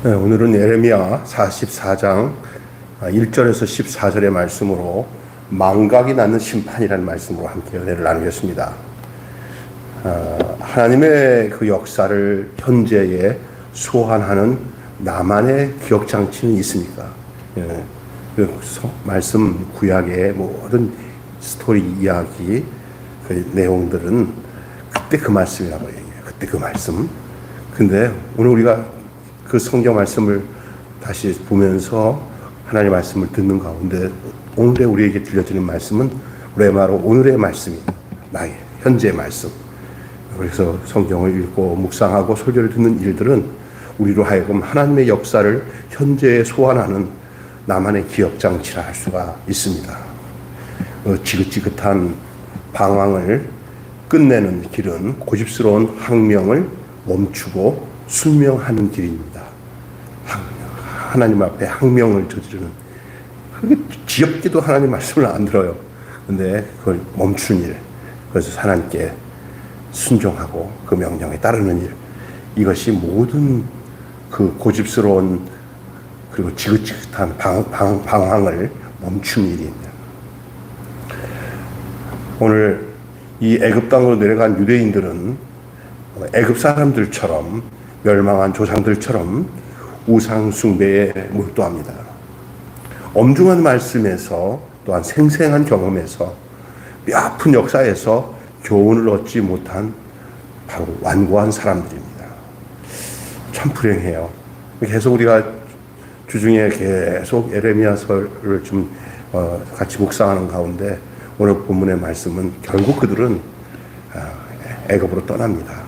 네, 오늘은 예레미야 44장 1절에서 14절의 말씀으로 망각이 낳는 심판이라는 말씀으로 함께 은혜를 나누겠습니다. 하나님의 그 역사를 현재에 소환하는 나만의 기억장치는 있습니까? 그 말씀 구약의 모든 스토리 이야기 그 내용들은 그때 그 말씀이라고 얘기해요. 그때 그 말씀. 근데 오늘 우리가 그 성경 말씀을 다시 보면서 하나님의 말씀을 듣는 가운데 오늘의 우리에게 들려주는 말씀은 레마로 오늘의 말씀입니다. 나의 현재의 말씀. 그래서 성경을 읽고 묵상하고 설교를 듣는 일들은 우리로 하여금 하나님의 역사를 현재에 소환하는 나만의 기억장치라 할 수가 있습니다. 지긋지긋한 방황을 끝내는 길은 고집스러운 항명을 멈추고 순명하는 길입니다. 하나님 앞에 항명을 저지르는, 그게 지겹게도 하나님 말씀을 안 들어요. 근데 그걸 멈춘 일, 그래서 하나님께 순종하고 그 명령에 따르는 일, 이것이 모든 그 고집스러운 그리고 지긋지긋한 방황을 멈춘 일입니다. 오늘 이 애굽 땅으로 내려간 유대인들은 애굽 사람들처럼 멸망한 조상들처럼 우상 숭배에 몰두합니다. 엄중한 말씀에서 또한 생생한 경험에서 뼈아픈 역사에서 교훈을 얻지 못한 바로 완고한 사람들입니다. 참 불행해요. 계속 우리가 주중에 계속 예레미야서를 좀 같이 묵상하는 가운데 오늘 본문의 말씀은 결국 그들은 애굽으로 떠납니다.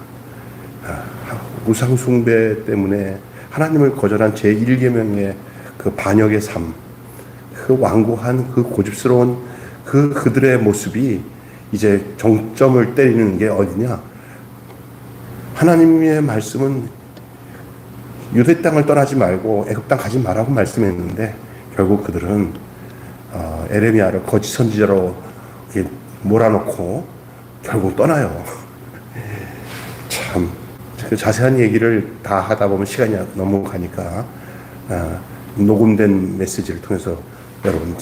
우상 숭배 때문에 하나님을 거절한 제1계명의 그 반역의 삶, 그 완고한 그 고집스러운 그들의 모습이 이제 정점을 때리는 게 어디냐? 하나님의 말씀은 유대 땅을 떠나지 말고 애굽 땅 가지 말라고 말씀했는데 결국 그들은 에레미야를 거짓 선지자로 이렇게 몰아놓고 결국 떠나요. 참 그 자세한 얘기를 다 하다 보면 시간이 너무 가니까 녹음된 메시지를 통해서 여러분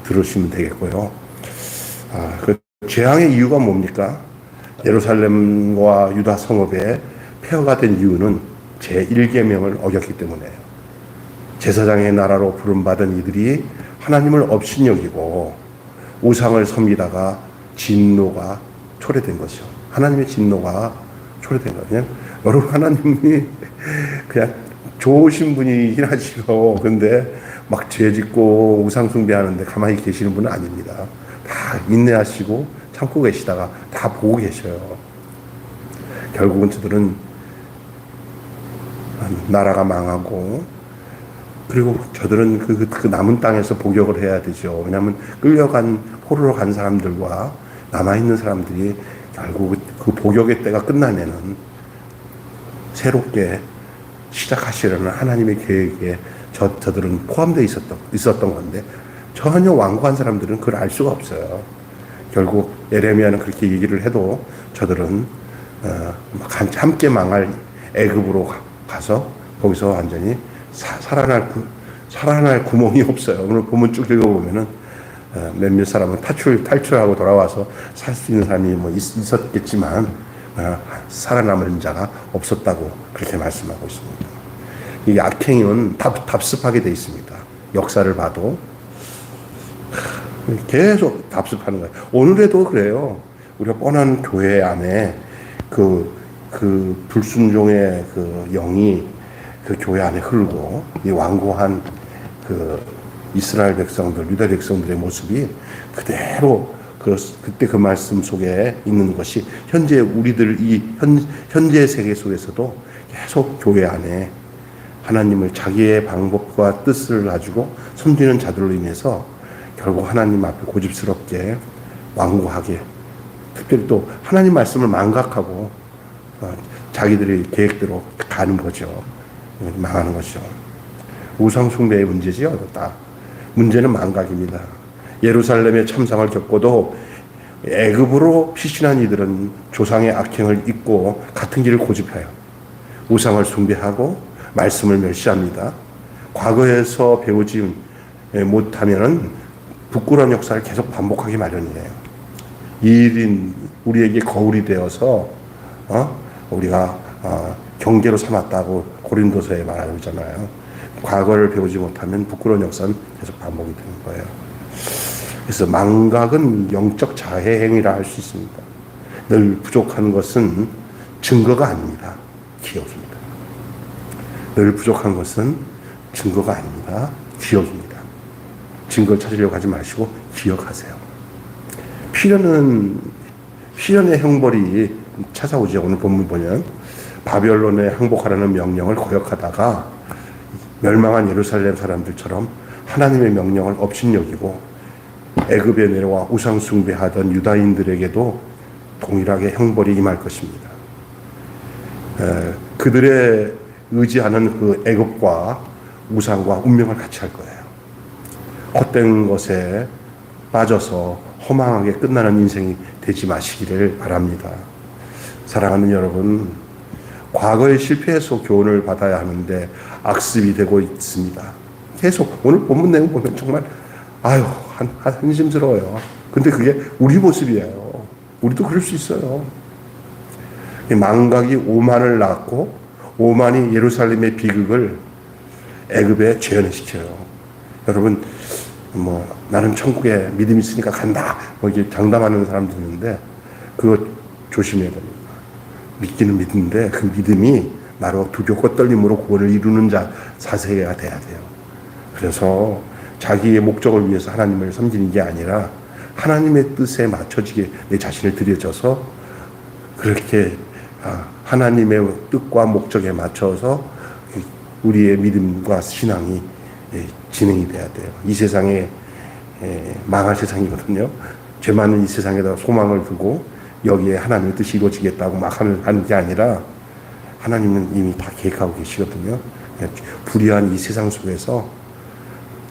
들으시면 되겠고요. 그 재앙의 이유가 뭡니까? 예루살렘과 유다 성읍에 폐허가 된 이유는 제1계명을 어겼기 때문에요. 제사장의 나라로 부름받은 이들이 하나님을 업신여기고 우상을 섬기다가 진노가 초래된 것이죠. 하나님의 진노가 초래된 거예요. 여러분, 하나님이 그냥 좋으신 분이긴 하시고, 근데 막 죄 짓고 우상 숭배하는데 가만히 계시는 분은 아닙니다. 다 인내하시고 참고 계시다가 다 보고 계셔요. 결국은 저들은 나라가 망하고, 그리고 저들은 그 남은 땅에서 복역을 해야 되죠. 왜냐하면 끌려간 포로로 간 사람들과 남아있는 사람들이 결국 그 복역의 때가 끝나면은 새롭게 시작하시려는 하나님의 계획에 저들은 포함되어 있었던 건데 전혀 완고한 사람들은 그걸 알 수가 없어요. 결국 예레미야는 그렇게 얘기를 해도 저들은 함께 망할 애굽으로 가서 거기서 완전히 살아날 구멍이 없어요. 오늘 본문 쭉 읽어보면은 몇몇 사람은 탈출하고 돌아와서 살 수 있는 사람이 뭐 있었겠지만 살아남은 자가 없었다고 그렇게 말씀하고 있습니다. 이 악행은 답습하게 되어 있습니다. 역사를 봐도 계속 답습하는 거예요. 오늘에도 그래요. 우리가 뻔한 교회 안에 그 불순종의 그 영이 그 교회 안에 흐르고 이 완고한 그 이스라엘 백성들, 유다 백성들의 모습이 그대로 그때 그 말씀 속에 있는 것이 현재 우리들 현재 세계 속에서도 계속 교회 안에 하나님을 자기의 방법과 뜻을 가지고 섬기는 자들로 인해서 결국 하나님 앞에 고집스럽게 완고하게, 특별히 또 하나님 말씀을 망각하고 자기들의 계획대로 가는 거죠. 망하는 것이죠. 우상 숭배의 문제지요. 다 문제는 망각입니다. 예루살렘의 참상을 겪고도 애굽으로 피신한 이들은 조상의 악행을 잊고 같은 길을 고집해요. 우상을 숭배하고 말씀을 멸시합니다. 과거에서 배우지 못하면은 부끄러운 역사를 계속 반복하기 마련이에요. 이 일인 우리에게 거울이 되어서 우리가 경계로 삼았다고 고린도서에 말하고 있잖아요. 과거를 배우지 못하면 부끄러운 역사는 계속 반복이 되는 거예요. 그래서 망각은 영적 자해 행위라 할 수 있습니다. 늘 부족한 것은 증거가 아닙니다. 기억입니다. 늘 부족한 것은 증거가 아닙니다. 기억입니다. 증거를 찾으려고 하지 마시고 기억하세요. 필연의 형벌이 찾아오죠. 오늘 본문 보면 바벨론에 항복하라는 명령을 거역하다가 멸망한 예루살렘 사람들처럼 하나님의 명령을 업신여기고 애굽에 내려와 우상 숭배하던 유다인들에게도 동일하게 형벌이 임할 것입니다. 그들의 의지하는 그 애굽과 우상과 운명을 같이 할 거예요. 헛된 것에 빠져서 허망하게 끝나는 인생이 되지 마시기를 바랍니다. 사랑하는 여러분, 과거의 실패에서 교훈을 받아야 하는데 악습이 되고 있습니다. 계속 오늘 본문 내용 보면 정말 한심스러워요. 근데 그게 우리 모습이에요. 우리도 그럴 수 있어요. 망각이 오만을 낳고 오만이 예루살렘의 비극을 애굽에 재현시켜요. 여러분, 나는 천국에 믿음이 있으니까 간다, 이렇게 장담하는 사람도 있는데 그거 조심해야 됩니다. 믿기는 믿는데 그 믿음이 나로 두렵고 떨림으로 구원을 이루는 자세가 돼야 돼요. 그래서 자기의 목적을 위해서 하나님을 섬기는 게 아니라 하나님의 뜻에 맞춰지게 내 자신을 들여져서 그렇게 하나님의 뜻과 목적에 맞춰서 우리의 믿음과 신앙이 진행이 돼야 돼요. 이 세상에 망할 세상이거든요. 죄 많은 이 세상에다 소망을 두고 여기에 하나님의 뜻이 이루어지겠다고 막 하는 게 아니라 하나님은 이미 다 계획하고 계시거든요. 불의한 이 세상 속에서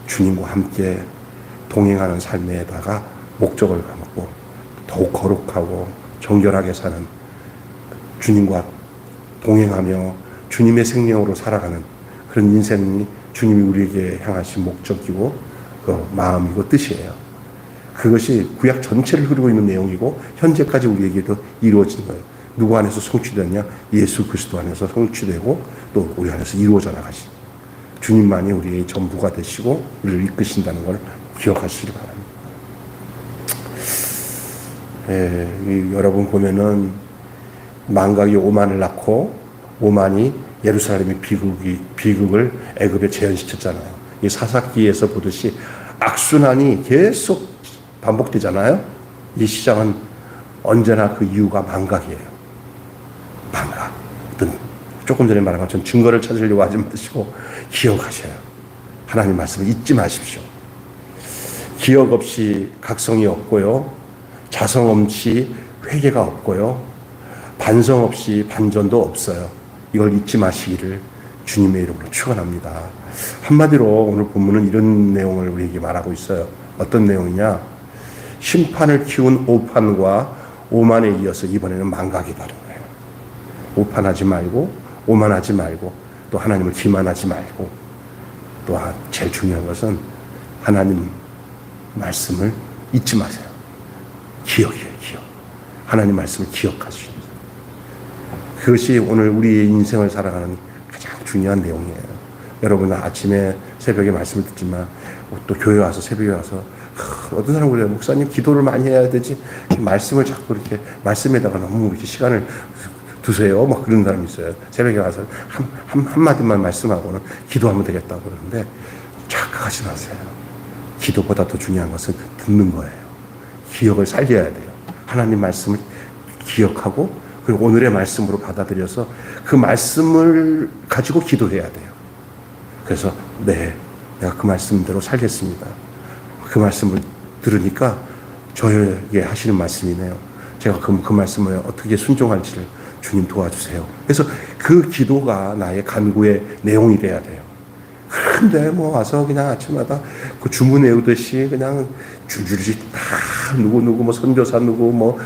주님과 함께 동행하는 삶에다가 목적을 갖고 더욱 거룩하고 정결하게 사는, 주님과 동행하며 주님의 생명으로 살아가는 그런 인생이 주님이 우리에게 향하신 목적이고 그 마음이고 뜻이에요. 그것이 구약 전체를 흐르고 있는 내용이고 현재까지 우리에게도 이루어진 거예요. 누구 안에서 성취되냐? 예수 그리스도 안에서 성취되고 또 우리 안에서 이루어져 나가시. 주님만이 우리의 전부가 되시고 우리를 이끄신다는 걸 기억하시기 바랍니다. 여러분 보면은 망각이 오만을 낳고 오만이 예루살렘의 비극을 애굽에 재현시켰잖아요. 이 사사기에서 보듯이 악순환이 계속 반복되잖아요. 이 시장은 언제나 그 이유가 망각이에요. 망각. 조금 전에 말한 것처럼 증거를 찾으려고 하지 마시고 기억하셔요. 하나님 말씀을 잊지 마십시오. 기억 없이 각성이 없고요. 자성 없이 회개가 없고요. 반성 없이 반전도 없어요. 이걸 잊지 마시기를 주님의 이름으로 축원합니다. 한마디로 오늘 본문은 이런 내용을 우리에게 말하고 있어요. 어떤 내용이냐? 심판을 키운 오판과 오만에 이어서 이번에는 망각이 다른 거예요. 오판하지 말고 오만하지 말고 또 하나님을 기만하지 말고 또 제일 중요한 것은 하나님 말씀을 잊지 마세요. 기억이에요. 기억. 하나님 말씀을 기억하시오. 그것이 오늘 우리의 인생을 살아가는 가장 중요한 내용이에요. 여러분 아침에 새벽에 말씀을 듣지만 또 교회 와서 새벽에 와서 어떤 사람은 그래요. 목사님 기도를 많이 해야 되지 말씀을 자꾸 이렇게 말씀에다가 너무 이렇게 시간을 두세요. 막 그런 사람이 있어요. 새벽에 와서 한마디만 말씀하고는 기도하면 되겠다고 그러는데 착각하지 마세요. 기도보다 더 중요한 것은 듣는 거예요. 기억을 살려야 돼요. 하나님 말씀을 기억하고 그리고 오늘의 말씀으로 받아들여서 그 말씀을 가지고 기도해야 돼요. 그래서 내가 그 말씀대로 살겠습니다. 그 말씀을 들으니까 저에게 하시는 말씀이네요. 제가 그 말씀을 어떻게 순종할지를 주님 도와주세요. 그래서 그 기도가 나의 간구의 내용이 돼야 돼요. 그런데 와서 그냥 아침마다 그 주문 외우듯이 그냥 줄줄이 다 누구 선교사 누구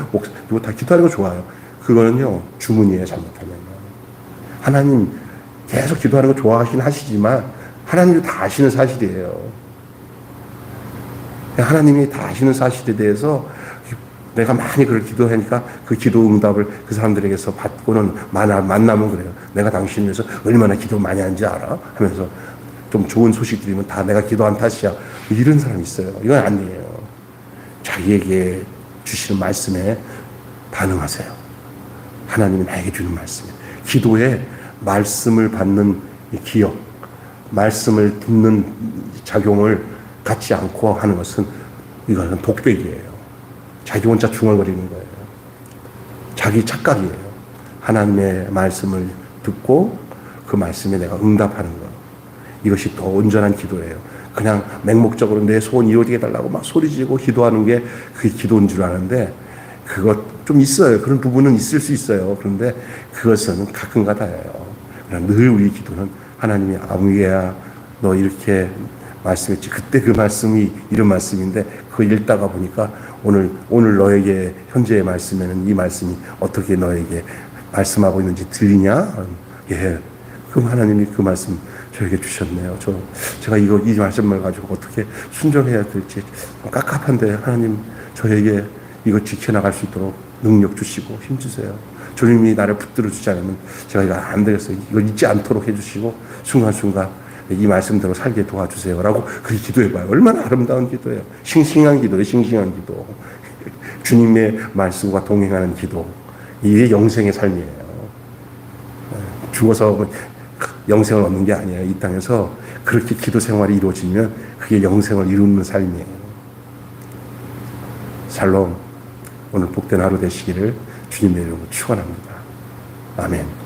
다 기도하는 거 좋아요. 그거는요 주문이에요. 잘못하면 하나님 계속 기도하는 거 좋아하긴 하시지만 하나님이 다 아시는 사실이에요. 하나님이 다 아시는 사실에 대해서 내가 많이 그걸 기도하니까 그 기도 응답을 그 사람들에게서 받고는 만나면 그래요. 내가 당신을 위해서 얼마나 기도 많이 하는지 알아? 하면서 좀 좋은 소식 들으면 다 내가 기도한 탓이야. 이런 사람이 있어요. 이건 아니에요. 자기에게 주시는 말씀에 반응하세요. 하나님이 나에게 주는 말씀에. 기도에 말씀을 받는 기억, 말씀을 듣는 작용을 갖지 않고 하는 것은 이거는 독백이에요. 자기 혼자 중얼거리는 거예요. 자기 착각이에요. 하나님의 말씀을 듣고 그 말씀에 내가 응답하는 것. 이것이 더 온전한 기도예요. 그냥 맹목적으로 내 소원 이루어지게 해달라고 막 소리지르고 기도하는 게 그게 기도인 줄 아는데 그것 좀 있어요. 그런 부분은 있을 수 있어요. 그런데 그것은 가끔가다예요. 그러나 늘 우리 기도는 하나님이 아무개야 너 이렇게 말씀했지. 그때 그 말씀이 이런 말씀인데 그거 읽다가 보니까 오늘 너에게 현재의 말씀에는 이 말씀이 어떻게 너에게 말씀하고 있는지 들리냐? 예. 그럼 하나님이 그 말씀 저에게 주셨네요. 제가 이 말씀을 가지고 어떻게 순종해야 될지 깝깝한데 하나님 저에게 이거 지켜나갈 수 있도록 능력 주시고 힘 주세요. 주님이 나를 붙들어 주지 않으면 제가 이거 안 되겠어요. 이걸 잊지 않도록 해주시고 순간순간 이 말씀대로 살게 도와주세요. 라고 그렇게 기도해봐요. 얼마나 아름다운 기도예요. 싱싱한 기도예요. 싱싱한 기도. 주님의 말씀과 동행하는 기도. 이게 영생의 삶이에요. 죽어서 영생을 얻는 게 아니에요. 이 땅에서 그렇게 기도 생활이 이루어지면 그게 영생을 이루는 삶이에요. 샬롬. 오늘 복된 하루 되시기를 주님의 이름으로 축원합니다. 아멘.